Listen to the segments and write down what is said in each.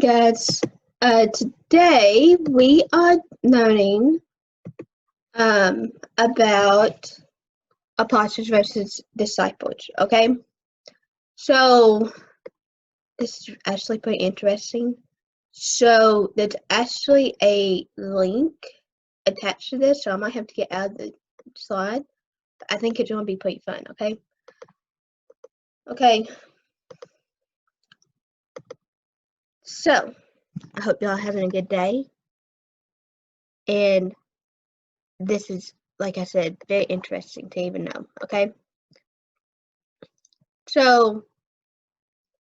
Guys, today we are learning about apostles versus disciples. Okay, so this is actually pretty interesting. So there's actually a link attached to this, so I might have to get out of the slide. But I think it's gonna be pretty fun. Okay. So I hope y'all having a good day, and this is, like I said, very interesting to even know. Okay. So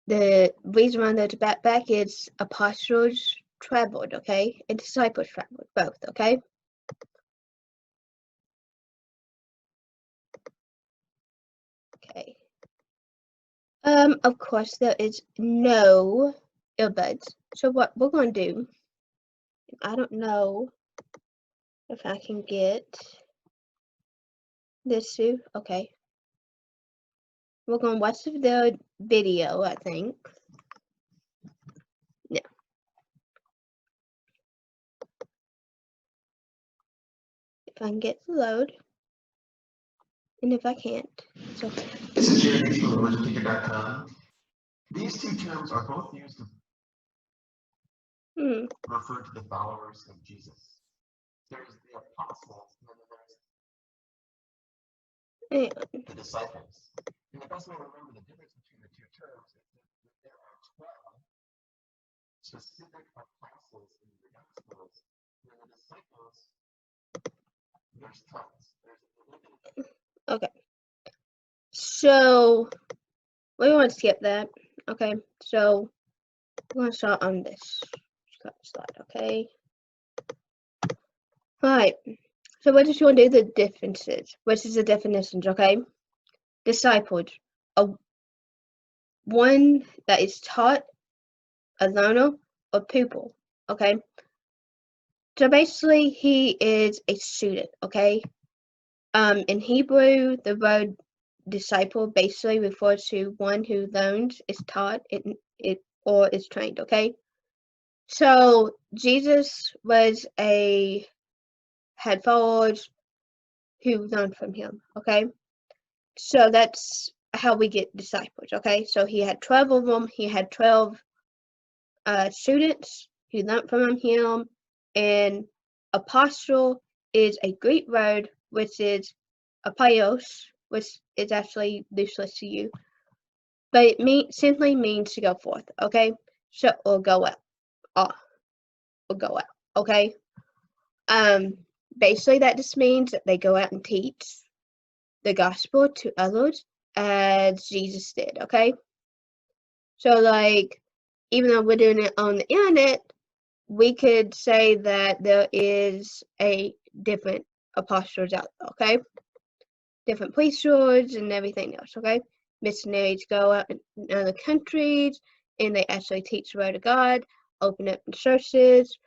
the reason why there's a backpack is apostles traveled, okay? And disciples traveled, both, okay? Okay. Of course there is no earbuds. So what we're gonna do, I don't know if I can get this to, okay. We're gonna watch the video, I think. Yeah. If I can get the load. And if I can't, it's okay. This is Jeremy from ReligionTicket.com. These two terms are both used to refer to the followers of Jesus. There's the apostles, and then there's the disciples. And the best way to remember the difference between the two terms is that there are 12 specific apostles in the Gospels, and the disciples, there's tons. Okay. So we want to skip that. Okay. So we're gonna start on this slide. Okay. Right. So we're just going to do the differences, which is the definitions. Okay. Disciples, one that is taught, a learner, or pupil. Okay. So basically, he is a student. Okay. In Hebrew, the word disciple basically refers to one who learns, is taught, or is trained. Okay. So Jesus had followers who learned from him. Okay. So that's how we get disciples. Okay. So he had 12 of them. He had 12 students who learned from him. And apostle is a Greek word which is apaios, which is actually useless to you, but it simply means to go forth. Okay. So or go out. Or go out. Okay. Basically that just means that they go out and teach the gospel to others as Jesus did. Okay. So like, even though we're doing it on the internet, we could say that there is a different apostles out there. Okay. Different priesthoods and everything else. Okay. Missionaries go out in other countries and they actually teach the word of God, open up churches.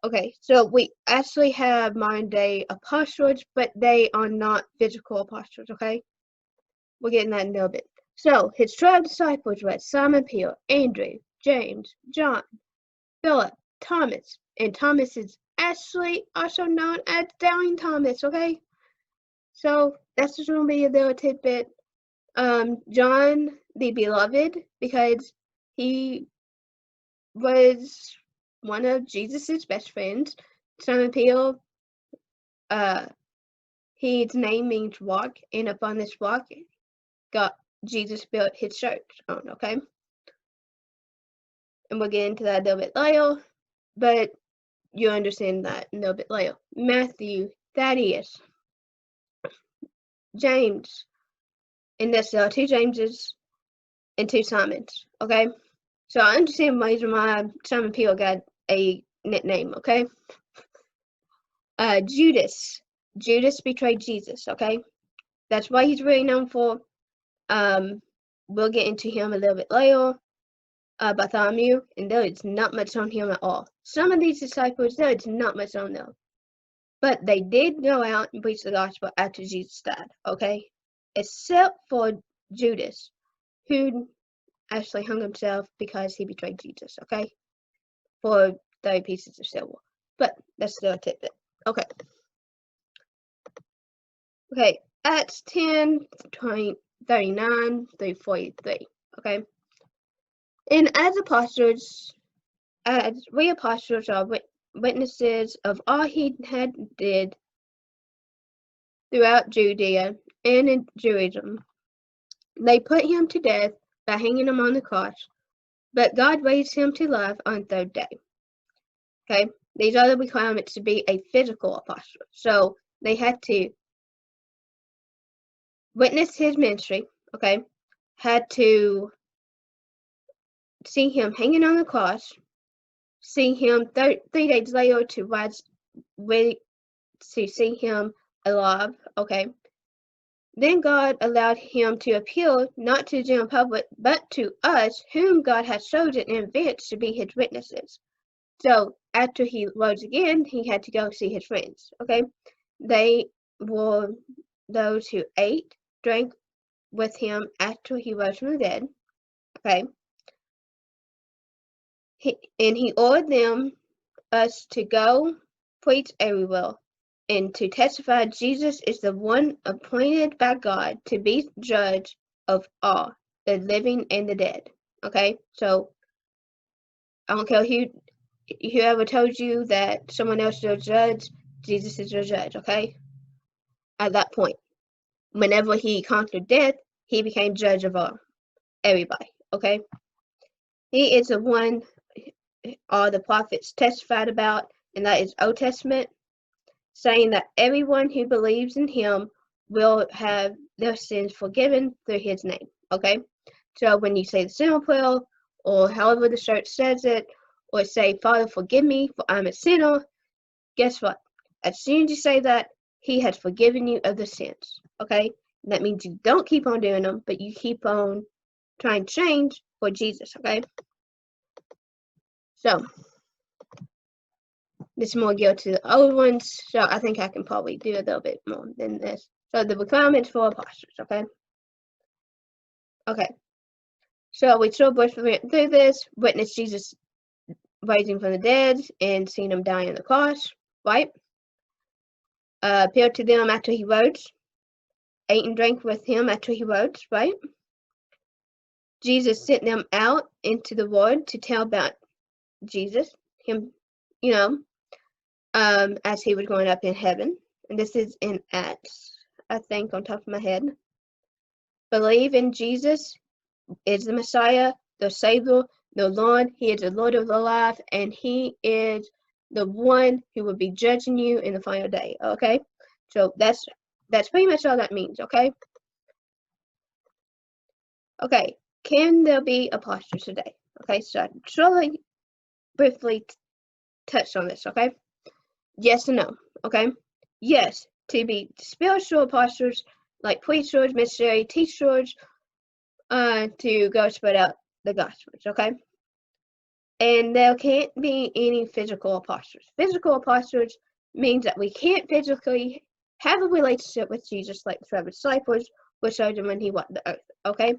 Okay, so we actually have modern day apostles, but they are not physical apostles, okay? We're getting that in a little bit. So his 12 disciples were Simon Peter, Andrew, James, John, Philip, Thomas, and Thomas is actually also known as Doubting Thomas, okay? So that's just gonna be a little tidbit. John the Beloved, because he was one of Jesus's best friends. Simon Peter, his name means rock, and upon this rock, Jesus built his church on. Okay, and we'll get into that a little bit later, but you'll understand that a little bit later. Matthew, Thaddeus, James, and that's 2 Jameses and 2 Simons. Okay, so I understand why Simon Peter got a nickname. Okay. Judas betrayed Jesus, okay? That's why he's really known for. We'll get into him a little bit later. Bartholomew, and there is not much on him at all. Some of these disciples, there is not much on them. But they did go out and preach the gospel after Jesus died, okay? Except for Judas, who actually hung himself because he betrayed Jesus, okay? for 30 pieces of silver. But that's still a tidbit. Okay. Okay, Acts 10, 20, 39 through 43. Okay. And as we apostles are witnesses of all he had did throughout Judea and in Jerusalem. They put him to death by hanging him on the cross, but God raised him to life on the third day. Okay, these are the requirements to be a physical apostle. So they had to witness his ministry, okay, had to see him hanging on the cross, see him 3 days later to see him alive, okay. Then God allowed him to appear not to the general public, but to us, whom God has chosen in advance to be his witnesses. So after he rose again, he had to go see his friends, okay. They were those who ate, drank with him after he rose from the dead, okay. He ordered us to go preach everywhere and to testify Jesus is the one appointed by God to be judge of all, the living and the dead. Okay, so I don't care whoever told you that someone else is your judge, Jesus is your judge, okay? At that point, whenever he conquered death, he became judge of everybody, okay? He is the one all the prophets testified about, and that is Old Testament, saying that everyone who believes in him will have their sins forgiven through his name, okay? So when you say the sinner prayer, or however the church says it, or say, Father, forgive me, for I'm a sinner, guess what? As soon as you say that, he has forgiven you of the sins, okay? And that means you don't keep on doing them, but you keep on trying to change for Jesus, okay? So, this is more geared to the old ones, so I think I can probably do a little bit more than this. So, the requirements for apostles, okay? Okay. So, we still briefly went through this, witnessed Jesus rising from the dead and seen him die on the cross, right? Appeared to them after he rose, ate and drank with him after he rose, right? Jesus sent them out into the world to tell about Jesus, him, you know, as he was going up in heaven. And this is in Acts, I think, on top of my head. Believe in Jesus is the Messiah, the Savior, the Lord. He is the Lord of the life, and he is the one who will be judging you in the final day, okay? So that's pretty much all that means, okay? Okay, can there be apostles today? Okay, so I truly briefly touched on this, okay? Yes and no, okay? Yes, to be spiritual apostles, like preachers, missionaries, teachers, to go spread out the gospels, okay? And there can't be any physical apostles. Physical apostles means that we can't physically have a relationship with Jesus like the disciples were showed him when he walked the earth, okay?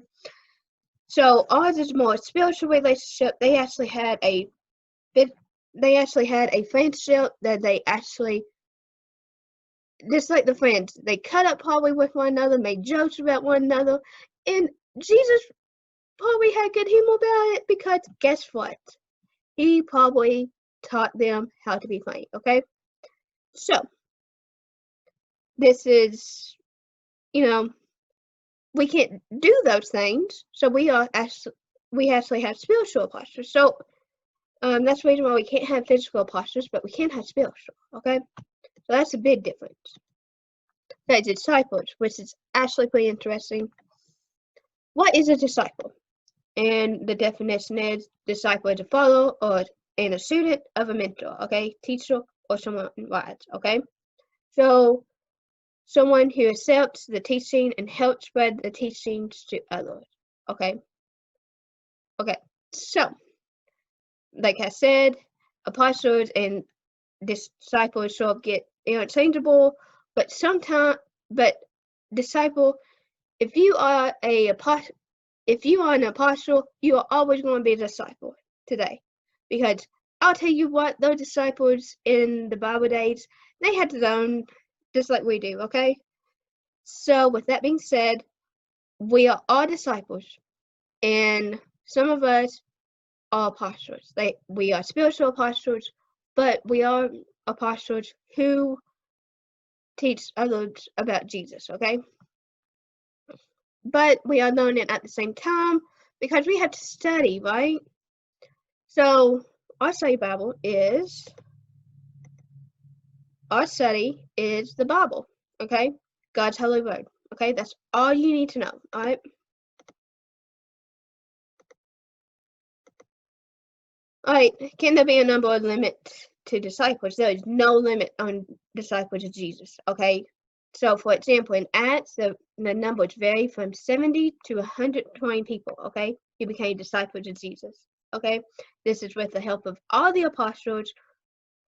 So ours is more spiritual relationship. They actually had a friendship that they actually, just like the friends, they cut up probably with one another, made jokes about one another, and Jesus probably had good humor about it because guess what? He probably taught them how to be funny, okay? So, this is, we can't do those things, so we actually have spiritual apostles. So, that's the reason why we can't have physical apostles, but we can have spiritual, okay? So that's a big difference. That's disciples, which is actually pretty interesting. What is a disciple? And the definition is disciple is a follower and a student of a mentor, okay? Teacher or someone wise, okay? So someone who accepts the teaching and helps spread the teachings to others, okay? Okay, so like I said, apostles and disciples sort of get interchangeable, but disciple, if you are an apostle, you are always going to be a disciple today, because I'll tell you what, those disciples in the Bible days, they had to learn just like we do, okay? So with that being said, we are all disciples, and some of us are apostles. We are spiritual apostles, but we are apostles who teach others about Jesus, okay? But we are learning at the same time because we have to study, right? So our study is the Bible, okay? God's holy word, okay? That's all you need to know, all right? All right, can there be a number of limit to disciples? There is no limit on disciples of Jesus, okay? So, for example, in Acts, the numbers vary from 70 to 120 people, okay? Who became disciples of Jesus, okay? This is with the help of all the apostles.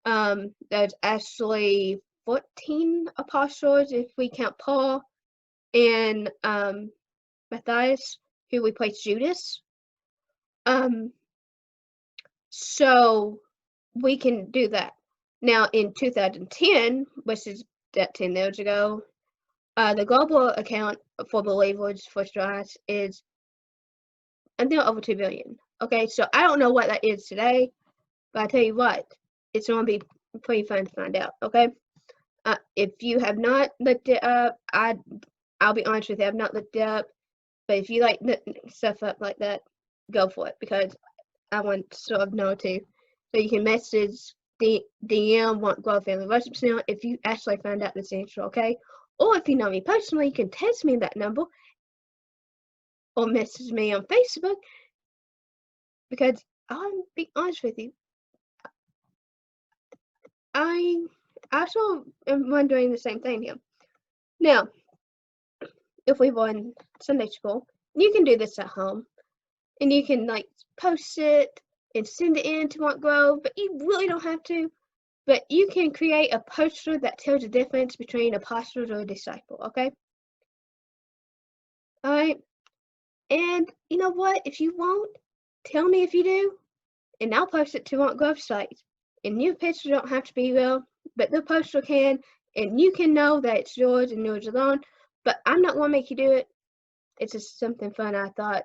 There's actually 14 apostles if we count Paul and Matthias, who replaced Judas. So we can do that. Now in 2010, which is that 10 years ago, the global account for believers for Strides is I think over 2 billion. Okay, so I don't know what that is today, but I tell you what, it's gonna be pretty fun to find out. Okay, if you have not looked it up, I'll be honest with you, I've not looked it up. But if you like stuff up like that, go for it because I want to sort of know too. So you can message DM want Glow Family Worship Channel if you actually find out this answer, okay? Or if you know me personally, you can text me that number or message me on Facebook because I'll be honest with you. I also am wondering the same thing here. Now, if we were in Sunday school, you can do this at home and you can like post it and send it in to Want Grove, but you really don't have to. But you can create a poster that tells the difference between apostle or a disciple, okay? Alright. And you know what? If you won't, tell me if you do, and I'll post it to Want Grove site. And your picture don't have to be real, but the poster can, and you can know that it's yours and yours alone. But I'm not gonna make you do it. It's just something fun I thought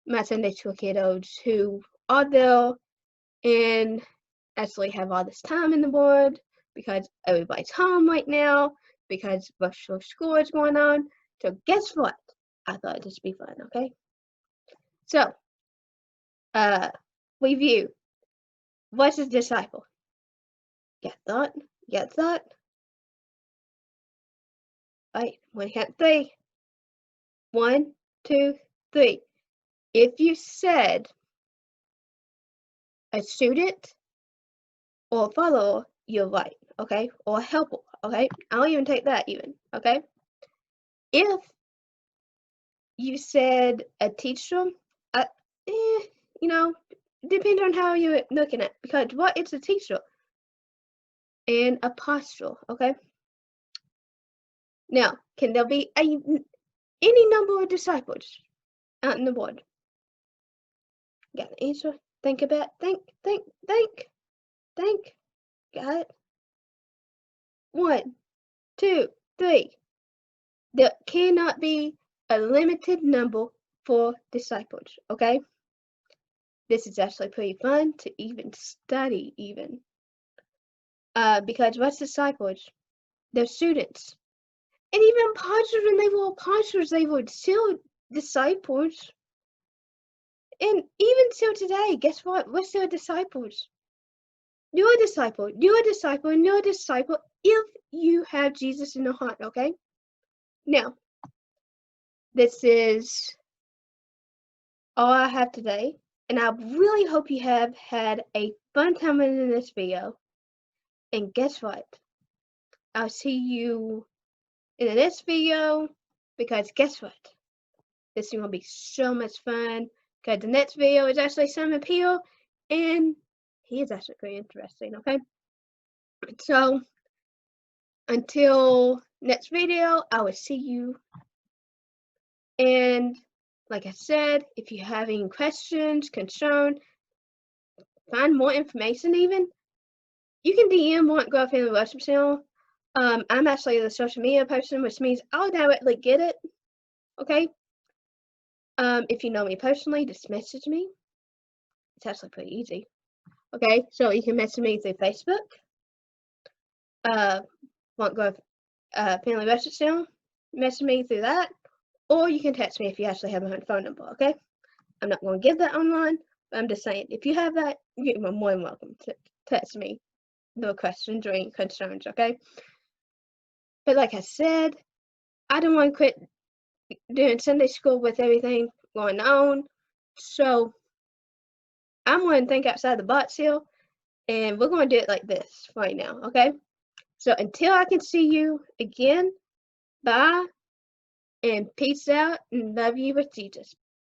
my Sunday school kiddos who are there and actually have all this time in the world because everybody's home right now because virtual school is going on. So guess what? I thought it'd just be fun, okay? So, review. What's a disciple? Get that? Get that? Right, one, count three. 1, 2, 3. If you said a student or a follower, you're right, okay? Or a helper, okay? I'll even take that even, okay? If you said a teacher, uh, you know, depends on how you're looking at it, because what is a teacher? An apostle, okay? Now, can there be any number of disciples out in the world? Got an answer? Think about it. Think. Got it? 1, 2, 3. There cannot be a limited number for disciples, okay? This is actually pretty fun to even study even. Because what's disciples? They're students. And even apostles, when they were apostles, they were still disciples. And even still today, guess what? We're still disciples. You're a disciple. You're a disciple. And you're a disciple if you have Jesus in your heart, okay? Now, this is all I have today. And I really hope you have had a fun time in this video. And guess what? I'll see you in the next video because guess what? This is going to be so much fun because the next video is actually Simon Peel and he is actually pretty interesting, okay? So, until next video, I will see you. And like I said, if you have any questions, concern, find more information even, you can DM Want Grow Family Worship Channel. I'm actually the social media person, which means I'll directly get it. Okay. If you know me personally, just message me. It's actually pretty easy. Okay, so you can message me through Facebook. Want Grow Family Worship Channel. Message me through that, or you can text me if you actually have my phone number. Okay. I'm not going to give that online, but I'm just saying if you have that, you're more than welcome to text me the questions or any concerns. Okay. But like I said, I don't want to quit doing Sunday school with everything going on. So I'm going to think outside the box here, and we're going to do it like this right now, okay? So until I can see you again, bye, and peace out, and love you with Jesus.